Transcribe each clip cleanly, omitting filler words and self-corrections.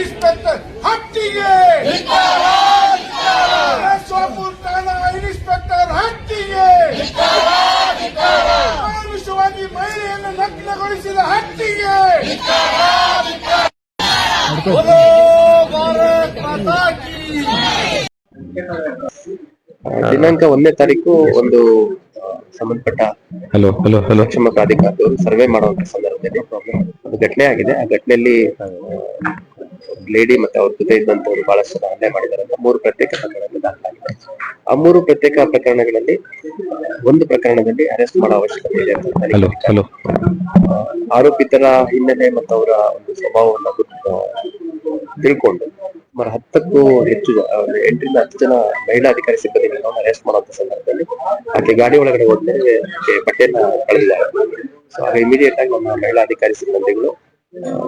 Inspector ಹಟ್ಟಿಗೆ Sopore ಠಾಣಾ inspector ಹಟ್ಟಿಗೆ ಮಾನುಷವಾಗಿ ಮಹಿಳೆಯನ್ನು ನಗ್ನಗೊಳಿಸಿದ ಹಟ್ಟಿಗೆ ದಿನಾಂಕ 1ನೇ ತಾರೀಕು ಒಂದು ಸಂಬಂಧಪಟ್ಟ ಕ್ಷಮ ಪ್ರಾಧಿಕಾರದವರು ಸರ್ವೆ ಮಾಡುವಂತ ಸಂದರ್ಭದಲ್ಲಿ ಒಂದು ಘಟನೆ ಆಗಿದೆ. ಆ ಘಟನೆಯಲ್ಲಿ ಲೇಡಿ ಮತ್ತೆ ಅವ್ರ ಜೊತೆ ಇದ್ದಂತವರು ಬಹಳಷ್ಟು ಹಲ್ಲೆ ಮಾಡಿದ್ದಾರೆ ಅಂತ 3 ಪ್ರತ್ಯೇಕ ಪ್ರಕರಣಗಳು ದಾಖಲಾಗಿದೆ. ಆ 3 ಪ್ರತ್ಯೇಕ ಪ್ರಕರಣಗಳಲ್ಲಿ ಒಂದು ಪ್ರಕರಣದಲ್ಲಿ ಅರೆಸ್ಟ್ ಮಾಡೋ ಅವಶ್ಯಕತೆ ಇದೆ ಅಂತ ಆರೋಪಿತರ ಹಿನ್ನೆಲೆ ಮತ್ತು ಅವರ ಒಂದು ಸ್ವಭಾವವನ್ನು ತಿಳ್ಕೊಂಡು ಸುಮಾರು 10ಕ್ಕೂ ಹೆಚ್ಚು 8ರಿಂದ 10 ಜನ ಮಹಿಳಾ ಅಧಿಕಾರಿ ಸಿಬ್ಬಂದಿಗಳನ್ನು ಅರೆಸ್ಟ್ ಮಾಡುವಂತ ಸಂದರ್ಭದಲ್ಲಿ ಆಕೆ ಗಾಡಿ ಒಳಗಡೆ ಹೋದ್ಮೇಲೆ ಆಕೆ ಬಟ್ಟೆಯನ್ನ ಕಳೆದಿದ್ದಾಳೆ. ಸೊ ಆಗ ಇಮಿಡಿಯೇಟ್ ಆಗಿ ನಮ್ಮ ಮಹಿಳಾ ಅಧಿಕಾರಿ ಸಿಬ್ಬಂದಿಗಳು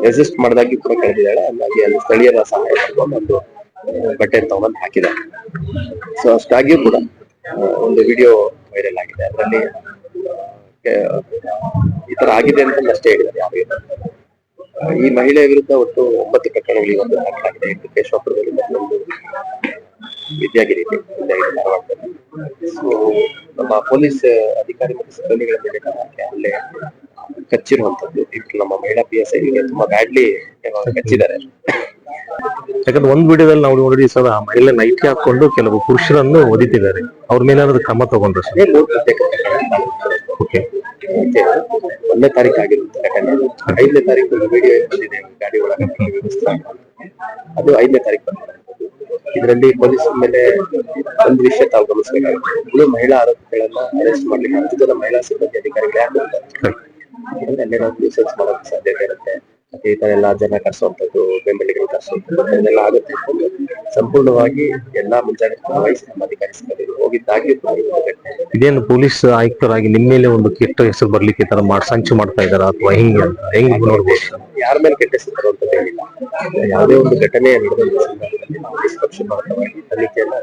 ರೆಸಿಸ್ಟ್ ಮಾಡಿದಾಗಿ ಕೂಡ ಕಳೆದಿದ್ದಾಳೆ. ಹಂಗಾಗಿ ಅಲ್ಲಿ ಸ್ಥಳೀಯರ ಸಹಾಯ ಪಡ್ಕೊಂಡು ಒಂದು ಬಟ್ಟೆ ತಗೊಂಡು ಹಾಕಿದ್ದಾರೆ. ಸೊ ಅಷ್ಟಾಗಿಯೂ ಕೂಡ ಒಂದು ವಿಡಿಯೋ ವೈರಲ್ ಆಗಿದೆ. ಅದರಲ್ಲಿ ಈ ತರ ಆಗಿದೆ ಅಂತ ಅಷ್ಟೇ ಹೇಳಿದ್ದಾರೆ. ಯಾರಿಗೆ ಈ ಮಹಿಳೆಯ ವಿರುದ್ಧ ಒಟ್ಟು 9 ಪ್ರಕರಣಗಳಿಗೆ ಒಂದು ದಾಖಲಾಗಿದೆ. 8 ಕೇಶವಾಪುರದಲ್ಲಿ ಒಂದು ವಿದ್ಯಾಗಿರಿ ಧಾರವಾಡದಲ್ಲಿ. ಸೊ ನಮ್ಮ ಪೊಲೀಸ್ ಅಧಿಕಾರಿ ಮತ್ತು ಸಿಬ್ಬಂದಿಗಳ ಮೇಲೆ ಅಲ್ಲೇ ಕಚ್ಚಿರುವಂತದ್ದು ನಮ್ಮ ಮಹಿಳಾ PSI ತುಂಬಾ ಬ್ಯಾಡ್ಲಿ ಕಚ್ಚಿದ್ದಾರೆ. ಯಾಕಂದ್ರೆ ಒಂದ್ ವಿಡಿಯೋದಲ್ಲಿ ನಾವು ನೋಡಿ ಸರ್, ಆ ಮಹಿಳೆ ನೈಟಿ ಹಾಕೊಂಡು ಕೆಲವು ಪುರುಷರನ್ನು ಒದಿತಿದ್ದಾರೆ. ಅವ್ರ ಮೇಲೆ ಏನಾದ್ರು ಕ್ರಮ ತಗೊಂಡ್ರೆ ಸರ್? 3 ಪ್ರತ್ಯೇಕ ಓಕೆ 1ನೇ ತಾರೀಕು ಆಗಿರುತ್ತೆ. ಯಾಕಂದ್ರೆ 5ನೇ ತಾರೀಕು ವಿಡಿಯೋ ಬಂದಿದೆ ಗಾಡಿ ಒಳಗೆ ಅದು 5ನೇ ತಾರೀಕು ಬಂದಿದೆ. ಇದರಲ್ಲಿ ಪೊಲೀಸ್ ಮೇಲೆ ಒಂದು ವಿಷಯ ತಾವು ಗಮನಿಸಬೇಕಾಗುತ್ತೆ. ಮಹಿಳಾ ಆರೋಪಿಗಳನ್ನ ಅರೆಸ್ಟ್ ಮಾಡ್ಲಿಕ್ಕೆ 10 ಜನ ಮಹಿಳಾ ಸಿಬ್ಬಂದಿ ಅಧಿಕಾರಿಗಳು ಯಾಕೆ ಯಾಕಂದ್ರೆ ಅಲ್ಲೇ ನಾವು ನ್ಯೂಸೆನ್ಸ್ ಮಾಡೋಕೆ ಸಾಧ್ಯತೆ ಇರುತ್ತೆ. ಮತ್ತೆ ಈ ತರ ಎಲ್ಲಾ ಜನ ಕರ್ಸುವಂತದ್ದು, ಬೆಂಬಲಿಗರು ಕರ್ಸುವಂತದ್ದು ಇದೆಲ್ಲ ಆಗುತ್ತೆ. ಸಂಪೂರ್ಣವಾಗಿ ಎಲ್ಲಾ ಮುಂಜಾಗ್ರತೆ ವಹಿಸಿ ನಮ್ಮ ಅಧಿಕಾರಿ ಸಿಬ್ಬಂದಿಗಳು ಹೋಗಿದ್ದಾಗಿ ಇದೇನು ಪೊಲೀಸ್ ಆಯುಕ್ತರಾಗಿ ನಿಮ್ಮ ಮೇಲೆ ಒಂದು ಕೆಟ್ಟ ಹೆಸರು ಬರ್ಲಿಕ್ಕೆ ತರ ಸಂಚು ಮಾಡ್ತಾ ಇದಾರ ಅಥವಾ ಹೆಂಗ್ ನೋಡ್ಬೋದು? ಯಾರ ಮೇಲೆ ಕೆಟ್ಟ ಹೆಸರು ಬರುವಂತದ್ದು ಏನಿಲ್ಲ. ಯಾವುದೇ ಒಂದು ಘಟನೆ ನಡೆದಂತ ಸಂದರ್ಭದಲ್ಲಿ ನಾವು ನಿಷ್ಪಕ್ಷಪಾತವಾಗಿ ತನಿಖೆಯನ್ನ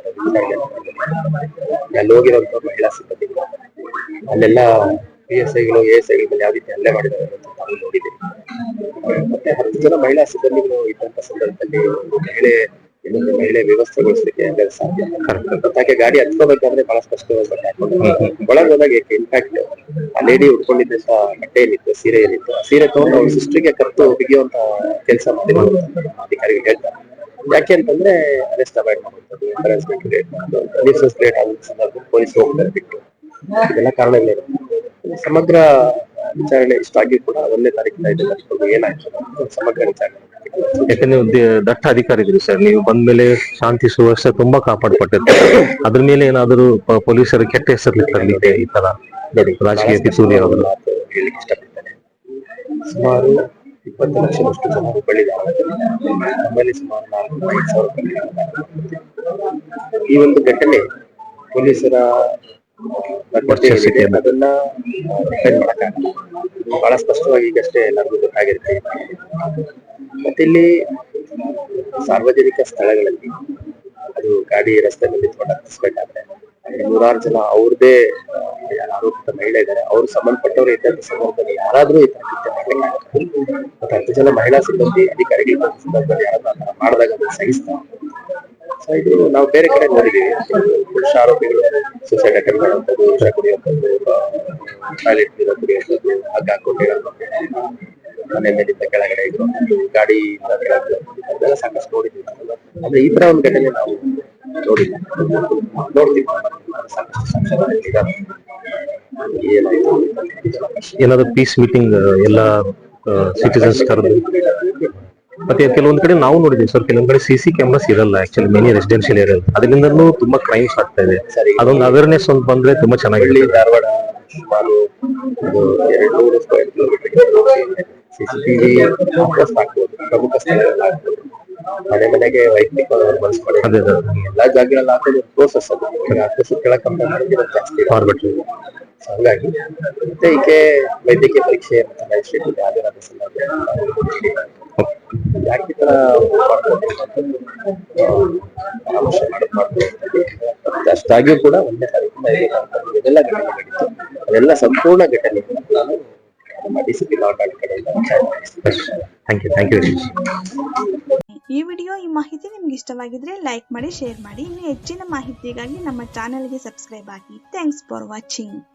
ಅಲ್ಲಿ ಹೋಗಿರುವಂತ ಮಹಿಳಾ ಸಿಬ್ಬಂದಿಗಳು ಅಲ್ಲೆಲ್ಲ PSIಗಳು ASIಗಳ ಮೇಲೆ ಯಾವ ರೀತಿ ಹಲ್ಲೆ ಮಾಡಿದ್ದಾರೆ ಅಂತ ನಾವು ನೋಡಿದ್ದೀವಿ. ಮತ್ತೆ 10 ಜನ ಮಹಿಳಾ ಸಿಬ್ಬಂದಿಗಳು ಇದ್ದಂತ ಸಂದರ್ಭದಲ್ಲಿ ಮಹಿಳೆ ವ್ಯವಸ್ಥೆಗೊಳಿಸಲಿಕ್ಕೆ ಸಾಧ್ಯ. ಮತ್ತೆ ಗಾಡಿ ಹತ್ಕೋಬೇಕಾದ್ರೆ ಬಹಳ ಸ್ಪಷ್ಟವಾಗಿ ಬಟ್ಟೆ ಹಾಕೊಂಡು ಒಳಗೆ ಹೋದಾಗ ಇನ್ಫ್ಯಾಕ್ಟ್ ಆ ಲೇಡಿ ಉಟ್ಕೊಂಡಿದ್ದಂತ ಬಟ್ಟೆ ಏನಿತ್ತು, ಸೀರೆ ಏನಿತ್ತು, ಆ ಸೀರೆ ತಗೊಂಡು ಅವ್ರ ಸಿಸ್ಟರ್ಗೆ ಕತ್ತು ಬಿಗಿಯುವಂತ ಕೆಲಸ ಮಾಡಿದ್ರು ಅಧಿಕಾರಿಗಳು ಹೇಳ್ತಾರೆ. ಯಾಕೆ ಅಂತಂದ್ರೆ ಅರೆಸ್ಟ್ ಅವಾಯ್ಡ್ ಮಾಡುವಂಥದ್ದು, ಹರಾಸ್ಮೆಂಟ್ ಕ್ರಿಯೇಟ್ ಮಾಡೋದು, ನ್ಯೂಸೆನ್ಸ್ ಕ್ರಿಯೇಟ್ ಆಗುವ ಸಂದರ್ಭ ಪೊಲೀಸ್ ಹೋಗ್ತಾರೆ ಬಿಟ್ಟು ಇದೆಲ್ಲ ಕಾರಣಗಳೇ. ಸಮಗ್ರ ವಿಚಾರಣೆ ಇಷ್ಟಾಗಿ ಕೂಡ 1ನೇ ತಾರೀಕು ಏನಾಯ್ತು ಸಮಗ್ರ ವಿಚಾರಣೆ. ಯಾಕಂದ್ರೆ ದಟ್ಟ ಅಧಿಕಾರಿಗಳು ಸರ್, ನೀವು ಬಂದ್ಮೇಲೆ ಶಾಂತಿ ಸುವ್ಯವಸ್ಥೆ ತುಂಬಾ ಕಾಪಾಡ್ಪಟ್ಟಿರ್ತಾರೆ. ಅದ್ರ ಮೇಲೆ ಏನಾದ್ರು ಪೊಲೀಸರು ಕೆಟ್ಟ ಹೆಸರು ತರಲಿಕ್ಕೆ ಈ ತರ ರಾಜಕೀಯ ಪಿತೂರಿ ಮಾತು ಹೇಳಿಕ್ಕೆ ಇಷ್ಟಪಡ್ತೇನೆ. ಸುಮಾರು 20 ಲಕ್ಷದಷ್ಟು ಜನ ಹುಬ್ಬಳ್ಳಿದ್ದಾರೆ. ನಮ್ಮಲ್ಲಿ ಸುಮಾರು 4,500 ಈ ಒಂದು ಘಟನೆ ಪೊಲೀಸರ ಅದನ್ನ ಡಿಪೆಂಡ್ ಮಾಡಕ್ಕಾಗಲ್ಲ. ಬಹಳ ಸ್ಪಷ್ಟವಾಗಿ ಈಗಷ್ಟೇ ಎಲ್ಲರಿಗೂ ಗೊತ್ತಾಗಿರುತ್ತೆ. ಮತ್ತೆ ಇಲ್ಲಿ ಸಾರ್ವಜನಿಕ ಸ್ಥಳಗಳಲ್ಲಿ ಅದು ಗಾಡಿ ರಸ್ತೆ ಮೇಲೆ ನಿಂತ್ಕೊಂಡು ಹತ್ತಿಸ್ಬೇಕಾದ್ರೆ 100 ಜನ ಅವ್ರದೇ ಆರೋಪಿತ ಮಹಿಳೆ ಇದ್ದಾರೆ, ಅವ್ರು ಸಂಬಂಧಪಟ್ಟವರು ಇದ್ದಂತ ಸಂದರ್ಭದಲ್ಲಿ ಯಾರಾದ್ರೂ ಈ ತರ ಕೃತ್ಯ ಮಾಡ್ಬೇಕಾಗುತ್ತೆ. ಮತ್ತೆ 10 ಜನ ಮಹಿಳಾ ಸಿಬ್ಬಂದಿ ಅಧಿಕಾರಿಗಳ ಸಂದರ್ಭದಲ್ಲಿ ಯಾರಾದ್ರೂ ಮಾಡಿದಾಗ ಅದನ್ನು ಸಹಿಸ್ತಾರೆ. ಸೊ ಇದು ನಾವು ಬೇರೆ ಕಡೆ ನೋಡಿದೀವಿ. ಪುರುಷ ಆರೋಪಿಗಳು ಸೂಸೈಡ್ ಅಟೆಂಪ್ಟ್ ಮಾಡುವಂಥದ್ದು, ವಿಷ ಕುಡಿಯುವಂಥದ್ದು, ಟಾಯ್ಲೆಟ್ ನೀರು ಕುಡಿಯುವಂಥದ್ದು, ಹಗ್ಗ ಹಾಕೊಂಡಿರೋದು, ಮನೆ ಮೇಲಿಂದ ಕೆಳಗಡೆ ಇದ್ರು, ಗಾಡಿ ಅದೆಲ್ಲ ಸಾಕಷ್ಟು ನೋಡಿದ್ವಿ. ಆದ್ರೆ ಈ ತರ ಒಂದು ಘಟನೆ ನಾವು ನೋಡಿಲ್ಲ, ನೋಡ್ತೀವಿ. ಏನಾದ್ರು ಪೀಸ್ ಮೀಟಿಂಗ್ ಎಲ್ಲ ಸಿಟಿಸನ್ಸ್ ಕರೆದು ಮತ್ತೆ ಕೆಲವೊಂದ್ ಕಡೆ ನಾವು ನೋಡಿದೀವಿ ಸರ್, ಕೆಲವೊಂದ್ ಕಡೆ CC ಕ್ಯಾಮ್ರಾಸ್ ಇರಲ್ಲ ಆಕ್ಚುಲಿ ಮೆನಿ ರೆಸಿಡೆನ್ಶಿಯಲ್ ಏರಿಯಾ, ಅದರಿಂದನೂ ತುಂಬಾ ಕ್ರೈಮ್ಸ್ ಆಗ್ತಾ ಇದೆ. ಸರಿ. ಅದೊಂದು ಅವೇರ್ನೆಸ್ ಒಂದು ಬಂದ್ರೆ ತುಂಬಾ ಹಳ್ಳಿ ಚೆನ್ನಾಗಿರುತ್ತೆ. ಧಾರವಾಡ ಸುಮಾರು ಒಂದು 200 ಸ್ಕ್ವೇರ್ ಕಿಲೋಮೀಟರ್ CCTV ಫೋಕಸ್ ಹಾಕ್ಬೋದು, ಪ್ರಮುಖ ಸ್ಥಳಗಳಲ್ಲಿ ಹಾಕ್ಬೋದು. ಮನೆಗೆ ವೈಯಕ್ತಿಕವಾಗಿ ಬಳಸ್ಕೊಳ್ಳಿ. ಅದೇ ಎಲ್ಲಾ ಜಾಗಗಳಲ್ಲಿ ಹಾಕೋದು ಪ್ರೋಸೆಸ್ ಅದು. ಈಗ 10 ವರ್ಷ ಕೆಳಗೆ ಕಂಪೇರ್ ಮಾಡಿದ್ರೆ ಜಾಸ್ತಿ ಫಾರ್ವರ್ಡ್. So ಹಂಗಾಗಿ ಮತ್ತೆ ಈಕೆ ವೈದ್ಯಕೀಯ ಪರೀಕ್ಷೆ ಮತ್ತು ಮ್ಯಾಜಿಸ್ಟ್ರೇಟ್ ಹಾಜರಾದ ಸಂದರ್ಭ ಯಾಕೆ ಈ ತರ ಪರಾಮರ್ಶೆ ಮಾಡಬಾರ್ದು. ಮತ್ತೆ ಅಷ್ಟಾಗಿಯೂ ಕೂಡ 1ನೇ ತಾರೀಕಿನ ಇದೆಲ್ಲ ಘಟನೆ ನಡೀತು. ಅದೆಲ್ಲ ಸಂಪೂರ್ಣ ಘಟನೆ ನಾನು ನಮ್ಮ DCP ಲಾರ್ಡ್ ಕಡೆಯಿಂದ ಥ್ಯಾಂಕ್ ಯು. ಈ ವಿಡಿಯೋ ಈ ಮಾಹಿತಿ ನಿಮ್ಗೆ ಇಷ್ಟವಾಗಿದ್ರೆ ಲೈಕ್ ಮಾಡಿ, ಶೇರ್ ಮಾಡಿ. ಇನ್ನು ಹೆಚ್ಚಿನ ಮಾಹಿತಿಗಾಗಿ ನಮ್ಮ ಚಾನೆಲ್ಗೆ ಸಬ್ಸ್ಕ್ರೈಬ್ ಆಗಿ. Thanks for watching.